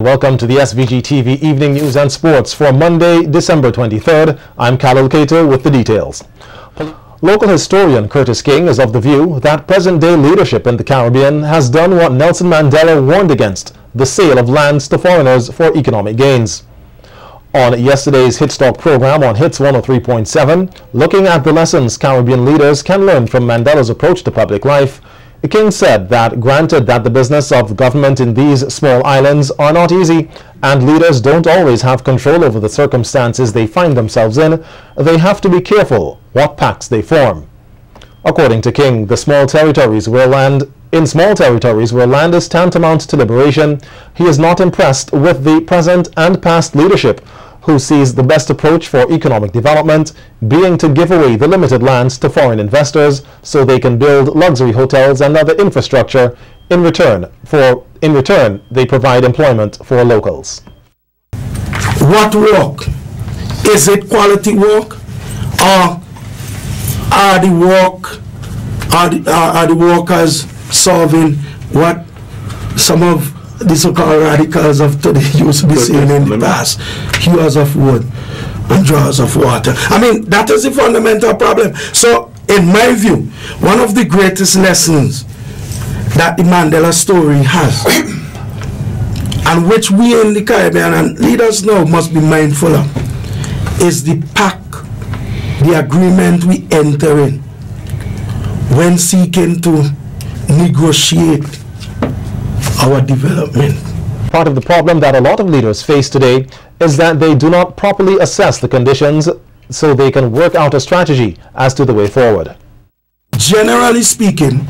Welcome to the SVG-TV Evening News and Sports for Monday, December 23rd. I'm Khalil Cato with the details. Local historian Curtis King is of the view that present-day leadership in the Caribbean has done what Nelson Mandela warned against, the sale of lands to foreigners for economic gains. On yesterday's Hit Talk program on Hits 103.7, looking at the lessons Caribbean leaders can learn from Mandela's approach to public life, King said that granted that the business of government in these small islands are not easy and leaders don't always have control over the circumstances they find themselves in, they have to be careful what pacts they form. According to King, in small territories where land is tantamount to liberation, he is not impressed with the present and past leadership who sees the best approach for economic development being to give away the limited lands to foreign investors so they can build luxury hotels and other infrastructure. In return, they provide employment for locals. What work? Is it quality work, or are the workers solving what some of the so-called radicals of today used to be saying in the past? Hewers of wood and drawers of water. I mean, that is the fundamental problem. So, in my view, one of the greatest lessons that the Mandela story has, and which we in the Caribbean and leaders now must be mindful of, is the pact, the agreement we enter in when seeking to negotiate our development. Part of the problem that a lot of leaders face today is that they do not properly assess the conditions so they can work out a strategy as to the way forward. Generally speaking,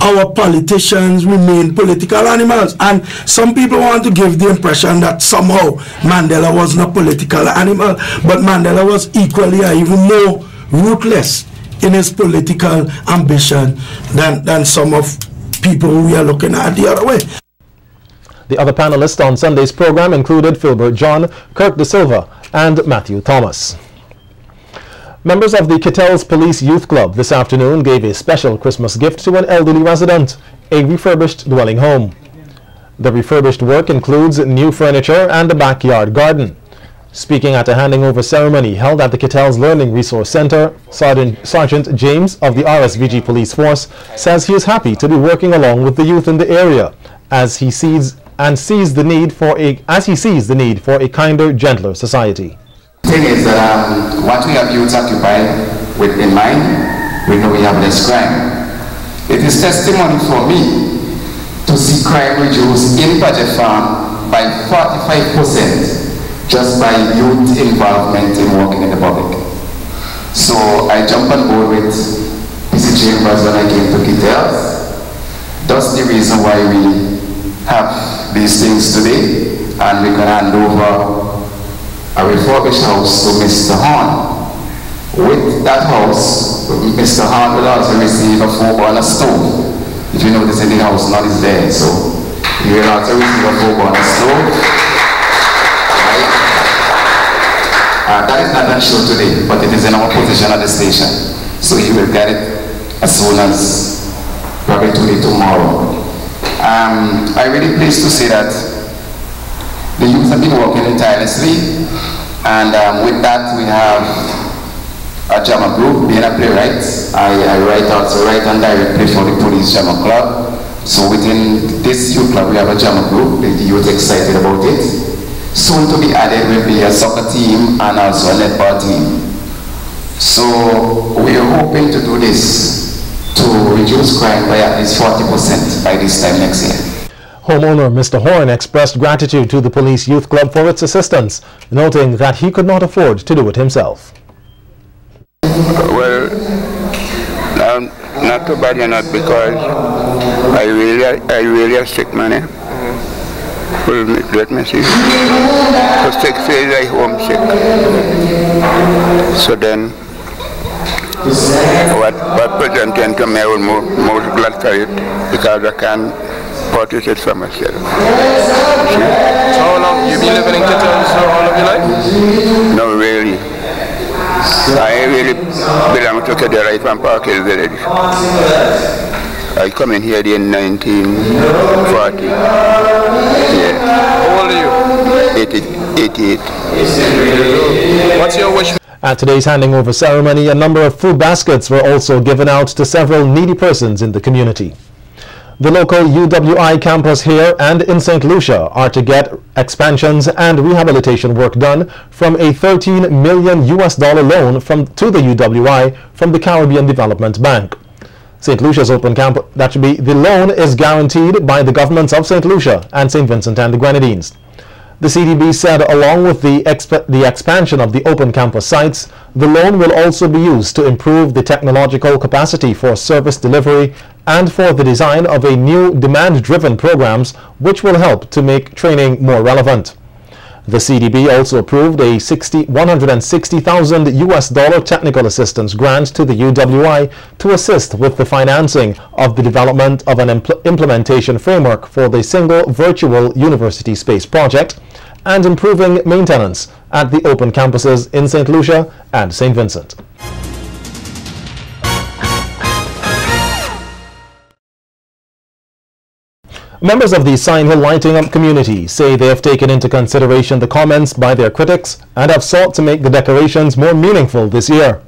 our politicians remain political animals, and some people want to give the impression that somehow Mandela wasn't a political animal, but Mandela was equally or even more ruthless in his political ambition than some of people who we are looking at the other way. The other panelists on Sunday's program included Philbert John, Kirk De Silva, and Matthew Thomas. Members of the Kettles Police Youth Club this afternoon gave a special Christmas gift to an elderly resident, a refurbished dwelling home. The refurbished work includes new furniture and a backyard garden. Speaking at a handing over ceremony held at the Kettles Learning Resource Center, Sergeant James of the RSVG Police Force says he is happy to be working along with the youth in the area as he sees the need for a kinder, gentler society. The thing is that what we have youths occupied with in mind, we know we have less crime. It is testimony for me to see crime reduced in Budget Farm by 45% just by youth involvement in working in the public. So I jumped on board with PC Chambers when I came to Kettles. That's the reason why we have these things today, and we can hand over a refurbished house to Mr. Horn. With that house, Mr. Horn will also receive a 4-burner stove. If you notice in the house, none is there, so he will also receive a 4-burner stove. That is not on show today, but it is in our position at the station. So he will get it as soon as probably today, tomorrow. I'm really pleased to say that the youth have been working tirelessly, and with that we have a drama group. Being a playwright, I write and direct play for the Police Drama Club. So within this youth club we have a drama group. The youth excited about it. Soon to be added will be a soccer team and also a netball team. So we are hoping to do this to reduce crime by at least 40% by this time next year. Homeowner Mr. Horn expressed gratitude to the Police Youth Club for its assistance, noting that he could not afford to do it himself. Well, not too bad, not because I really are sick, man. Let me see. So 6 days I homesick. So then, what presented to me I was most glad for it because I can purchase it for myself. So how long you been living in Kettles all of your life? No, really. I really belong to Kettles from Park Hill Village. I come in here in 1940. Yeah. How old are you? 88. What's your wish? At today's handing over ceremony, a number of food baskets were also given out to several needy persons in the community. The local UWI campus here and in St. Lucia are to get expansions and rehabilitation work done from a $13 million loan to the UWI from the Caribbean Development Bank. St. Lucia's open campus, the loan is guaranteed by the governments of St. Lucia and St. Vincent and the Grenadines. The CDB said along with the expansion of the open campus sites, the loan will also be used to improve the technological capacity for service delivery and for the design of a new demand-driven programs which will help to make training more relevant. The CDB also approved a $160,000 technical assistance grant to the UWI to assist with the financing of the development of an implementation framework for the single virtual university space project and improving maintenance at the open campuses in St. Lucia and St. Vincent. Members of the Sign Hill Lighting Up community say they have taken into consideration the comments by their critics and have sought to make the decorations more meaningful this year.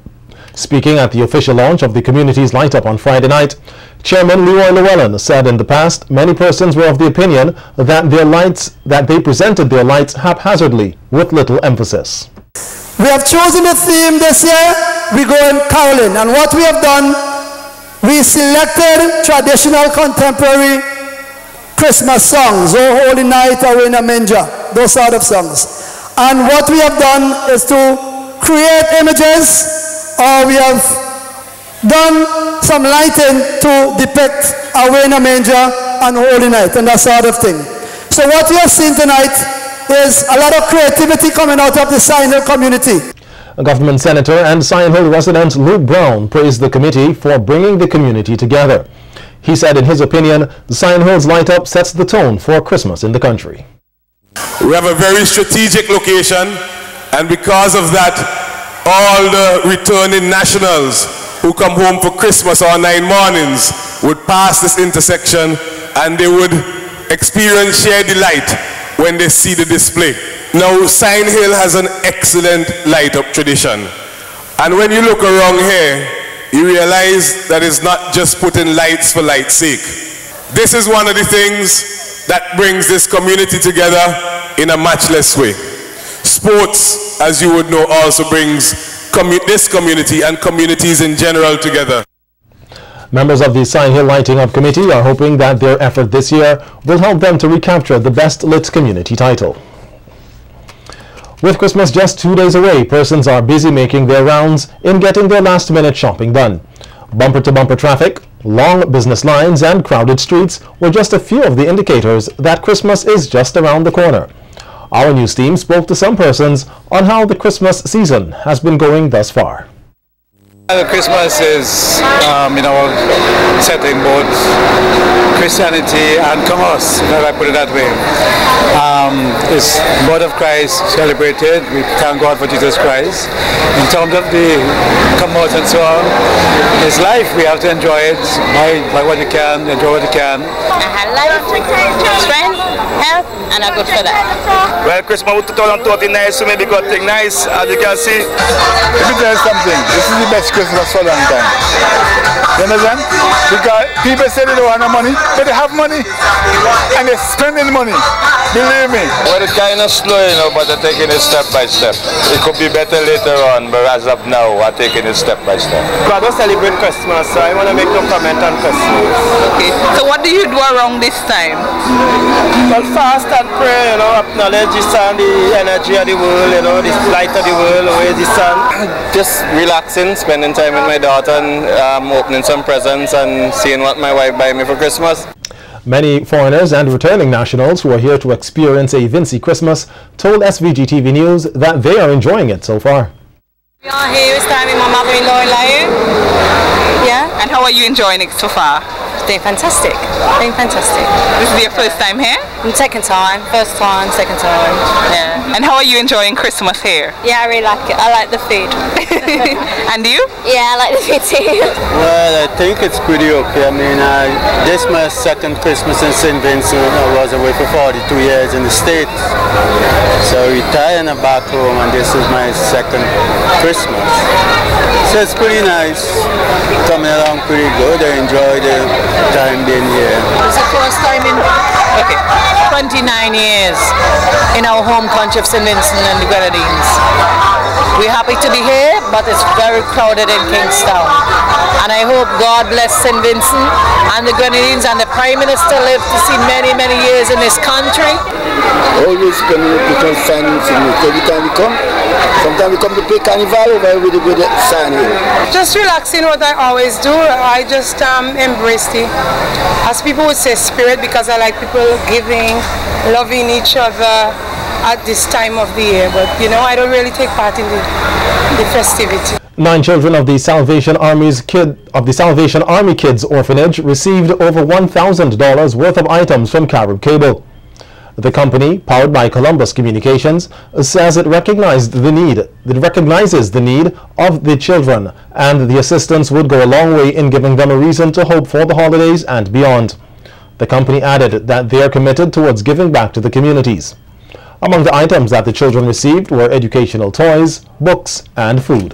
Speaking at the official launch of the community's light up on Friday night, Chairman Leroy Llewellyn said in the past many persons were of the opinion that they presented their lights haphazardly with little emphasis. We have chosen a theme this year. We go in caroling, and what we have done, we selected traditional contemporary Christmas songs, Oh Holy Night, Away in a Manger, those sort of songs. And what we have done is to create images, or we have done some lighting to depict Away in a Manger and Holy Night and that sort of thing. So what we have seen tonight is a lot of creativity coming out of the Sign Hill community. A government senator and Sign Hill resident Luke Brown praised the committee for bringing the community together. He said in his opinion, the Sign Hills light up sets the tone for Christmas in the country. We have a very strategic location, and because of that, all the returning nationals who come home for Christmas or 9 mornings would pass this intersection and they would experience sheer delight when they see the display. Now, Sign Hill has an excellent light up tradition, and when you look around here, you realize that it's not just putting lights for light's sake. This is one of the things that brings this community together in a matchless way. Sports, as you would know, also brings this community and communities in general together. Members of the Sign Hill Lighting Up Committee are hoping that their effort this year will help them to recapture the Best Lit Community title. With Christmas just 2 days away, persons are busy making their rounds in getting their last-minute shopping done. Bumper-to-bumper traffic, long business lines and crowded streets were just a few of the indicators that Christmas is just around the corner. Our news team spoke to some persons on how the Christmas season has been going thus far. Christmas is, set in both Christianity and commerce, if I put it that way. It's birth of Christ celebrated. We thank God for Jesus Christ. In terms of the commerce and so on, it's life. We have to enjoy it, buy what you can, enjoy what you can. I had life, strength, health, and I'm good for that. Well, Christmas 2013 nice, so maybe got thing nice, as you can see. Let me tell you something, this is the best Christmas for a long time. You understand? Because people say they don't have no money, but they have money, and they're spending money. Believe me. Well, it's kind of slow, but they're taking it step by step. It could be better later on, but as of now, we're taking it step by step. I don't celebrate Christmas, so I want to make no comment on Christmas. Okay, so what do you do around this time? Well, fast and pray, acknowledge the sun, the energy of the world, the light of the world, always the sun. Just relaxing, spending time with my daughter, and opening some presents and seeing what my wife buy me for Christmas. Many foreigners and returning nationals who are here to experience a Vincy Christmas told SVG-TV News that they are enjoying it so far. We are here this time with my mother-in-law in Lyon. Yeah? And how are you enjoying it so far? they're fantastic. They're fantastic. This is your first time here? Second time. First time, second time. Yeah. And how are you enjoying Christmas here? Yeah, I really like it. I like the food. And you? Yeah, I like the food too. Well, I think it's pretty okay. I mean, this is my second Christmas in St. Vincent. I was away for 42 years in the States. So I retired and I'm back home, and this is my second Christmas. So it's pretty nice. Coming along pretty good. I enjoy the time being here. It's the first time in 29 years in our home country of St. Vincent and the Grenadines. We're happy to be here, but it's very crowded in Kingstown. And I hope God bless St. Vincent and the Grenadines and the Prime Minister live to see many, many years in this country. Always coming to fans every time we come. Sometimes we come to play carnival over with the sign here. Just relaxing, what I always do. I just embrace the, as people would say, spirit, because I like people giving, loving each other at this time of the year. But you know, I don't really take part in the festivity. 9 children of the Salvation Army Kids Orphanage received over $1,000 worth of items from Carib Cable. The company, powered by Columbus Communications, says it recognizes the need of the children, and the assistance would go a long way in giving them a reason to hope for the holidays and beyond. The company added that they are committed towards giving back to the communities. Among the items that the children received were educational toys, books, and food.